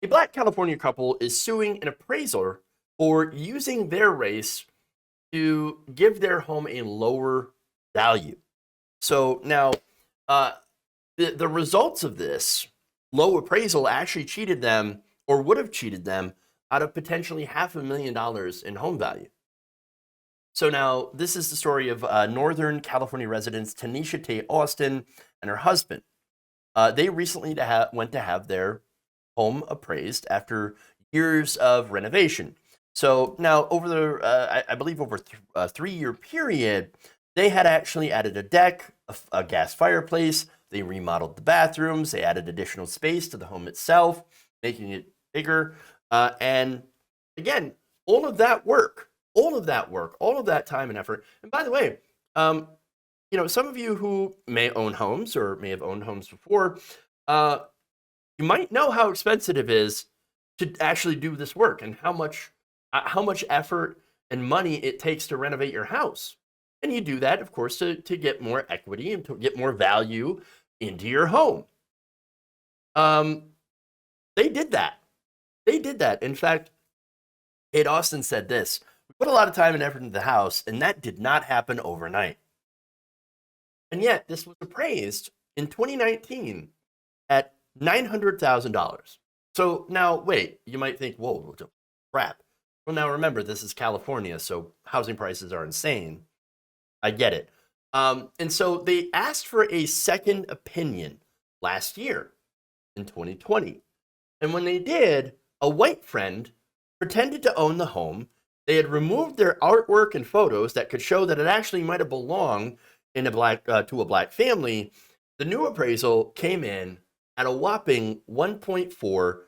A Black California couple is suing an appraiser for using their race to give their home a lower value. So now, uh, the results of this low appraisal actually cheated them, or would have cheated them, out of potentially $500,000 in home value. So now, this is the story of Northern California residents Tanisha Tate Austin and her husband. They recently went to have their home appraised after years of renovation. So now, over the, I believe, over a 3-year period, they had actually added a deck, a gas fireplace. They remodeled the bathrooms. They added additional space to the home itself, making it bigger. And again, all of that work, all of that time and effort. And by the way, some of you who may own homes or may have owned homes before, you might know how expensive it is to actually do this work and how much effort and money it takes to renovate your house. And you do that, of course, to get more equity and to get more value into your home. They did that. In fact, Kate Austin said this: "We put a lot of time and effort into the house, and that did not happen overnight." And yet, this was appraised in 2019 at $900,000. So now, wait, you might think, whoa, crap. Well, now remember, this is California, so housing prices are insane. I get it. And so they asked for a second opinion last year in 2020. And when they did, a white friend pretended to own the home. They had removed their artwork and photos that could show that it actually might have belonged to a black family. The new appraisal came in at a whopping $1.4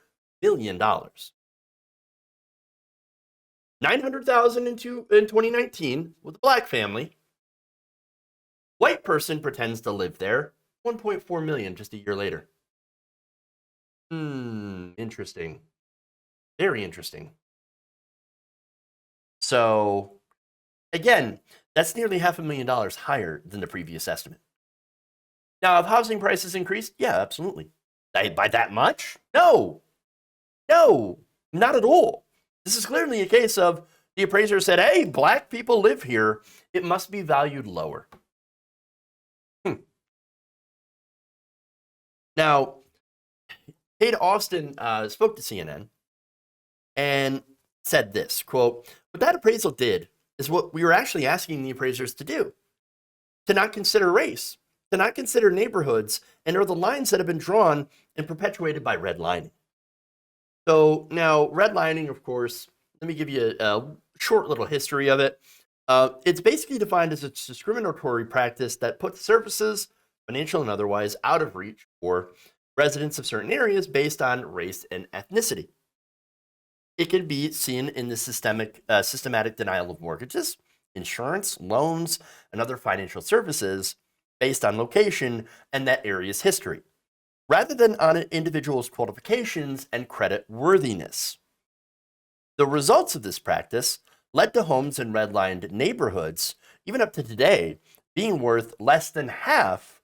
million. $900,000 in 2019 with a black family. White person pretends to live there. $1.4 million just a year later. Interesting. Very interesting. So, again, that's nearly $500,000 higher than the previous estimate. Now, have housing prices increased? Yeah, absolutely. By that much? No, not at all. This is clearly a case of the appraiser said, hey, black people live here. It must be valued lower. Now, Kate Austin spoke to CNN and said this, quote, "What that appraisal did is what we were actually asking the appraisers to do, to not consider race, to not consider neighborhoods, and are the lines that have been drawn and perpetuated by redlining." So now, redlining, of course, let me give you a short little history of it. It's basically defined as a discriminatory practice that puts services, financial and otherwise, out of reach for residents of certain areas based on race and ethnicity. It can be seen in the systematic denial of mortgages, insurance, loans, and other financial services based on location and that area's history, rather than on an individual's qualifications and credit worthiness. The results of this practice led to homes in redlined neighborhoods, even up to today, being worth less than half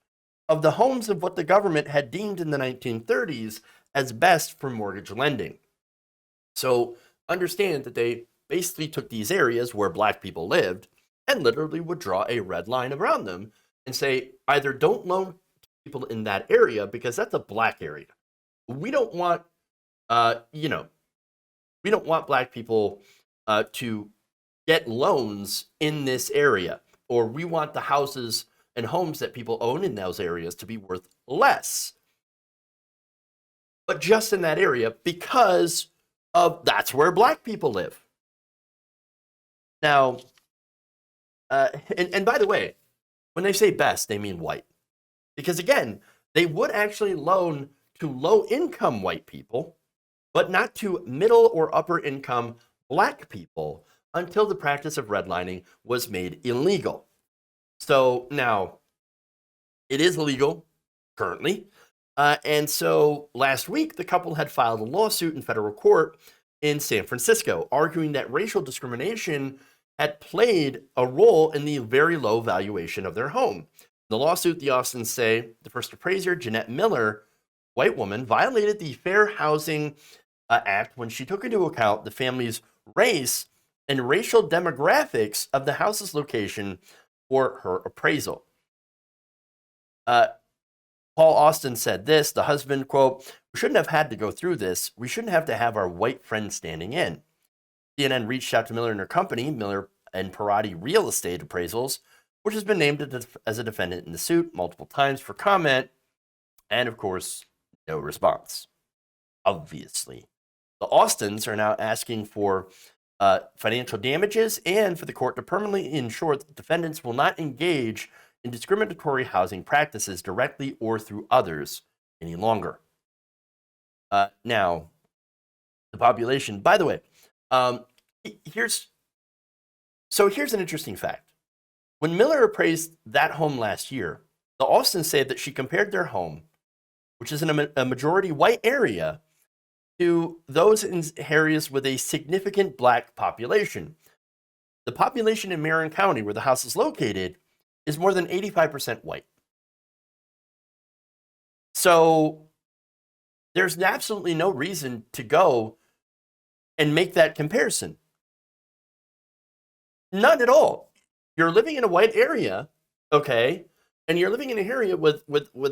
of the homes of what the government had deemed in the 1930s as best for mortgage lending. So understand that they basically took these areas where black people lived and literally would draw a red line around them and say, either don't loan to people in that area because that's a black area. We don't want, we don't want black people to get loans in this area, or we want the houses and homes that people own in those areas to be worth less, but just in that area because of that's where black people live. Now, and by the way, when they say best, they mean white, because again, they would actually loan to low-income white people, but not to middle or upper-income black people until the practice of redlining was made illegal. So now, it is illegal currently. And so last week, the couple had filed a lawsuit in federal court in San Francisco, arguing that racial discrimination had played a role in the very low valuation of their home. In the lawsuit, the Austins say the first appraiser, Jeanette Miller, white woman, violated the Fair Housing Act when she took into account the family's race and racial demographics of the house's location for her appraisal. Paul Austin said this, the husband, quote, "We shouldn't have had to go through this. We shouldn't have to have our white friend standing in." CNN reached out to Miller and her company, Miller and Parati Real Estate Appraisals, which has been named as a defendant in the suit multiple times, for comment, and of course, no response. Obviously. The Austins are now asking for financial damages and for the court to permanently ensure that defendants will not engage in discriminatory housing practices directly or through others any longer. Now, the population, by the way, here's an interesting fact. When Miller appraised that home last year, the Austins said that she compared their home, which is in a majority white area, to those in areas with a significant black population. The population in Marin County, where the house is located, is more than 85% white. So there's absolutely no reason to go and make that comparison. None at all. You're living in a white area, okay, and you're living in an area with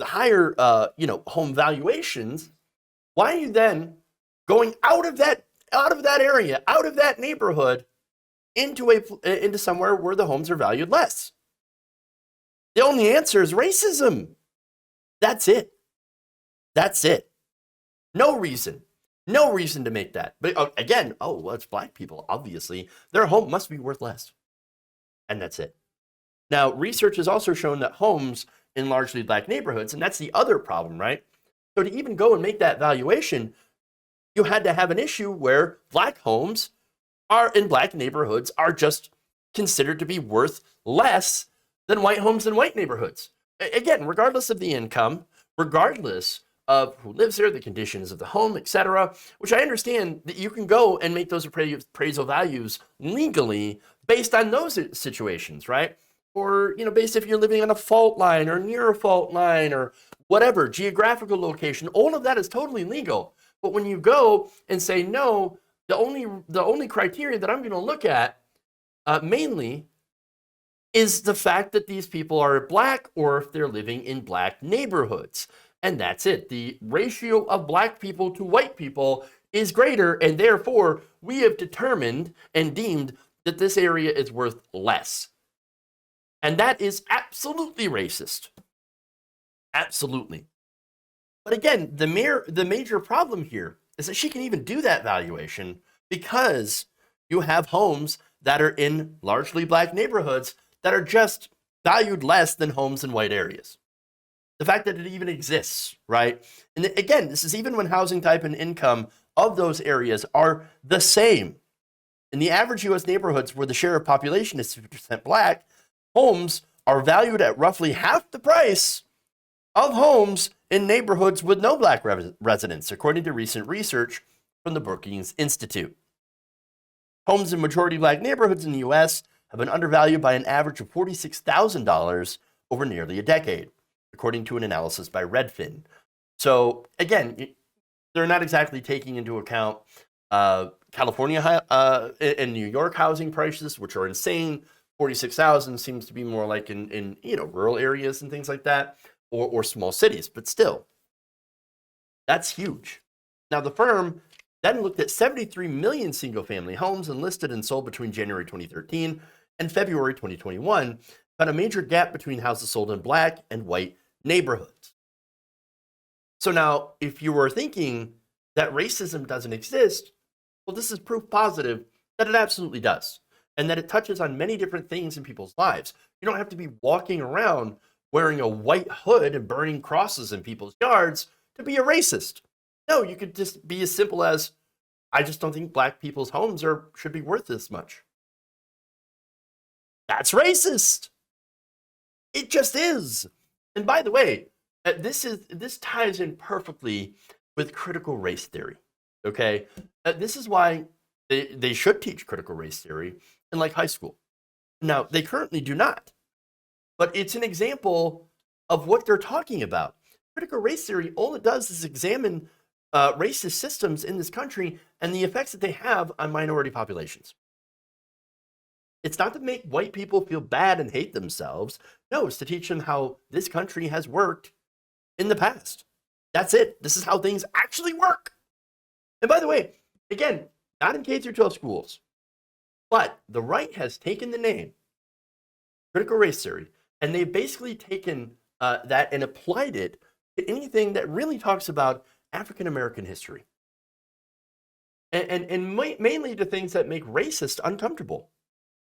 higher home valuations. Why are you then going out of that area, out of that neighborhood, into somewhere where the homes are valued less? The only answer is racism. That's it. That's it. No reason to make that. But again, it's black people, obviously. Their home must be worth less. And that's it. Now, research has also shown that homes in largely black neighborhoods, and that's the other problem, right? So to even go and make that valuation, you had to have an issue where black homes in black neighborhoods are just considered to be worth less than white homes in white neighborhoods. Again, regardless of the income, regardless of who lives there, the conditions of the home, etc., which I understand that you can go and make those appraisal values legally based on those situations, right? Or, based if you're living on a fault line or near a fault line or whatever, geographical location, all of that is totally legal. But when you go and say, no, the only criteria that I'm going to look at mainly is the fact that these people are black or if they're living in black neighborhoods. And that's it. The ratio of black people to white people is greater, and therefore we have determined and deemed that this area is worth less. And that is absolutely racist. Absolutely. But again, the major problem here is that she can even do that valuation because you have homes that are in largely black neighborhoods that are just valued less than homes in white areas. The fact that it even exists, right? And again, this is even when housing type and income of those areas are the same. In the average U.S. neighborhoods where the share of population is 50% black, homes are valued at roughly half the price of homes in neighborhoods with no black residents, according to recent research from the Brookings Institute. Homes in majority black neighborhoods in the U.S. have been undervalued by an average of $46,000 over nearly a decade, according to an analysis by Redfin. So again, they're not exactly taking into account California and New York housing prices, which are insane. 46,000 seems to be more like in rural areas and things like that, or small cities, but still, that's huge. Now, the firm then looked at 73 million single-family homes enlisted and sold between January 2013 and February 2021, found a major gap between houses sold in black and white neighborhoods. So now, if you were thinking that racism doesn't exist, well, this is proof positive that it absolutely does, and that it touches on many different things in people's lives. You don't have to be walking around wearing a white hood and burning crosses in people's yards to be a racist. No, you could just be as simple as, I just don't think black people's homes should be worth this much. That's racist. It just is. And by the way, this ties in perfectly with critical race theory. Okay, this is why they should teach critical race theory in high school. Now, they currently do not, but it's an example of what they're talking about. Critical race theory, all it does is examine racist systems in this country and the effects that they have on minority populations. It's not to make white people feel bad and hate themselves. No, it's to teach them how this country has worked in the past. That's it. This is how things actually work. And by the way, again, not in K through 12 schools, but the right has taken the name critical race theory, and they've basically taken that and applied it to anything that really talks about African American history. And mainly to things that make racists uncomfortable.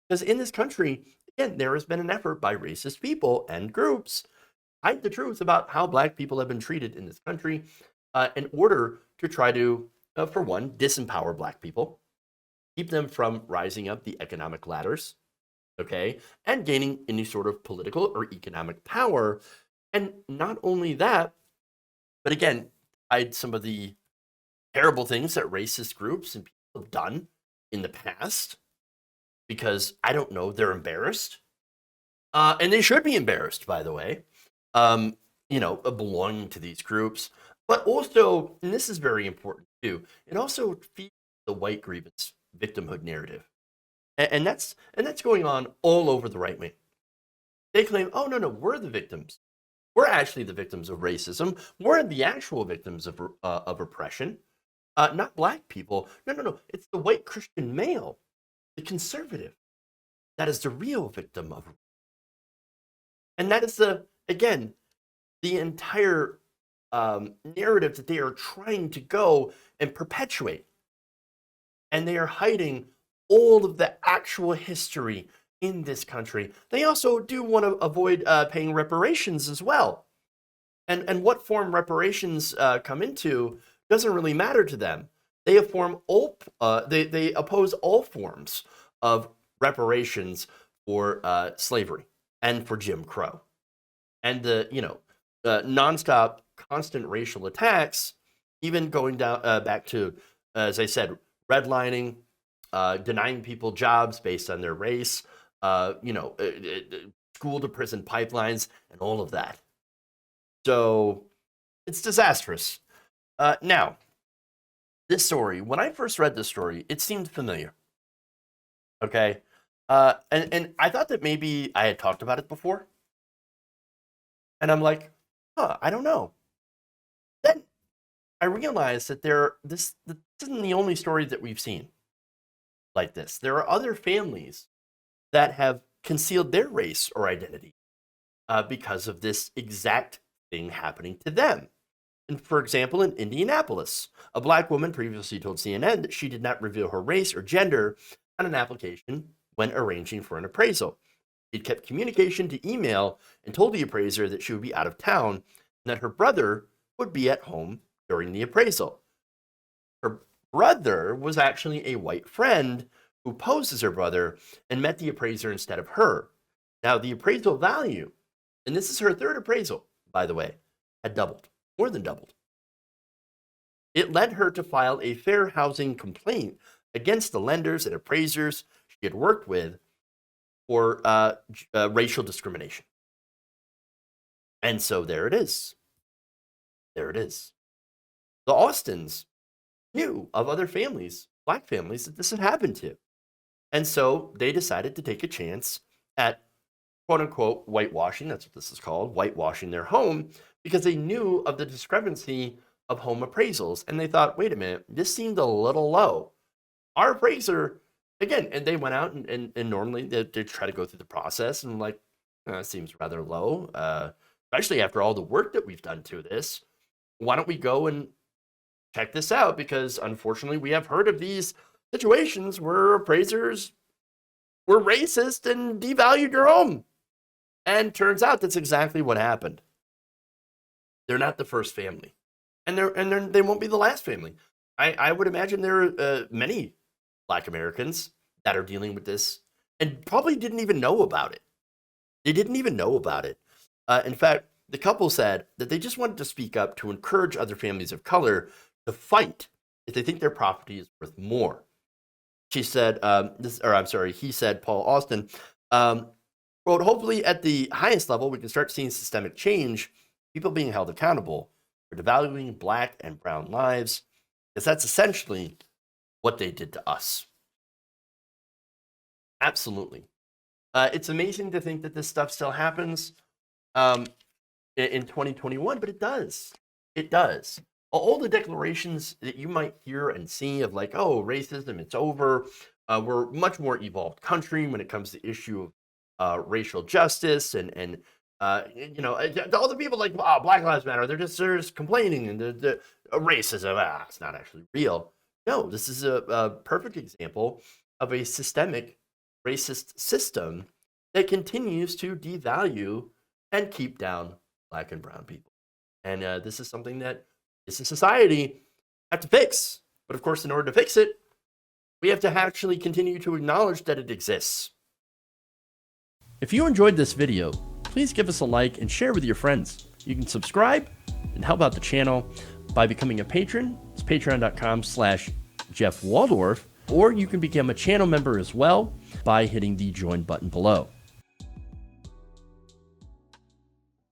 Because in this country, again, there has been an effort by racist people and groups to hide the truth about how black people have been treated in this country in order to try to, for one, disempower black people, keep them from rising up the economic ladders, okay, and gaining any sort of political or economic power. And not only that, but again, hide some of the terrible things that racist groups and people have done in the past, because I don't know, they're embarrassed. And they should be embarrassed, by the way, belonging to these groups. But also, and this is very important too, it also feeds the white grievance victimhood narrative. And that's going on all over the right wing. They claim, oh, no, we're the victims. We're actually the victims of racism. We're the actual victims of oppression, not black people. No. It's the white Christian male, the conservative, that is the real victim of. And that is the entire narrative that they are trying to go and perpetuate. And they are hiding all of the actual history in this country. They also do want to avoid paying reparations as well. And what form reparations come into doesn't really matter to them. They they oppose all forms of reparations for slavery and for Jim Crow, and the nonstop, constant racial attacks, even going down back to, as I said, redlining, denying people jobs based on their race, school to prison pipelines, and all of that. So it's disastrous. Now, this story, when I first read this story, it seemed familiar. Okay. And I thought that maybe I had talked about it before. And I'm like, I don't know. Then I realized that this isn't the only story that we've seen like this. There are other families that have concealed their race or identity because of this exact thing happening to them. And for example, in Indianapolis, a black woman previously told CNN that she did not reveal her race or gender on an application when arranging for an appraisal. She'd kept communication to email and told the appraiser that she would be out of town and that her brother would be at home during the appraisal. Her brother was actually a white friend who posed as her brother and met the appraiser instead of her. Now, the appraisal value, and this is her third appraisal, by the way, had doubled, more than doubled. It led her to file a fair housing complaint against the lenders and appraisers she had worked with for racial discrimination. And so there it is. There it is. The Austins knew of other families, black families, that this had happened to. And so they decided to take a chance at quote unquote whitewashing, that's what this is called, whitewashing their home, because they knew of the discrepancy of home appraisals. And they thought, wait a minute, this seemed a little low. Our appraiser, again, and they went out and normally they try to go through the process and like, it seems rather low, especially after all the work that we've done to this. Why don't we go and check this out? Because unfortunately, we have heard of these situations where appraisers were racist and devalued your home. And turns out that's exactly what happened. They're not the first family. And they won't be the last family. I would imagine there are many Black Americans that are dealing with this and probably didn't even know about it. They didn't even know about it. In fact, the couple said that they just wanted to speak up to encourage other families of color to fight if they think their property is worth more. She said, he said, Paul Austin, quote, hopefully at the highest level, we can start seeing systemic change, people being held accountable. for devaluing black and brown lives, because that's essentially what they did to us. Absolutely. It's amazing to think that this stuff still happens in 2021, but it does. It does. All the declarations that you might hear and see of like, oh, racism, it's over. We're a much more evolved country when it comes to the issue of racial justice and you know, all the people like, oh, Black Lives Matter, they're just complaining and the racism, it's not actually real. No, this is a perfect example of a systemic racist system that continues to devalue and keep down black and brown people. And this is something that as a society have to fix. But of course, in order to fix it, we have to actually continue to acknowledge that it exists. If you enjoyed this video, please give us a like and share with your friends. You can subscribe and help out the channel by becoming a patron. It's patreon.com/Jeff Waldorf, or you can become a channel member as well by hitting the join button below.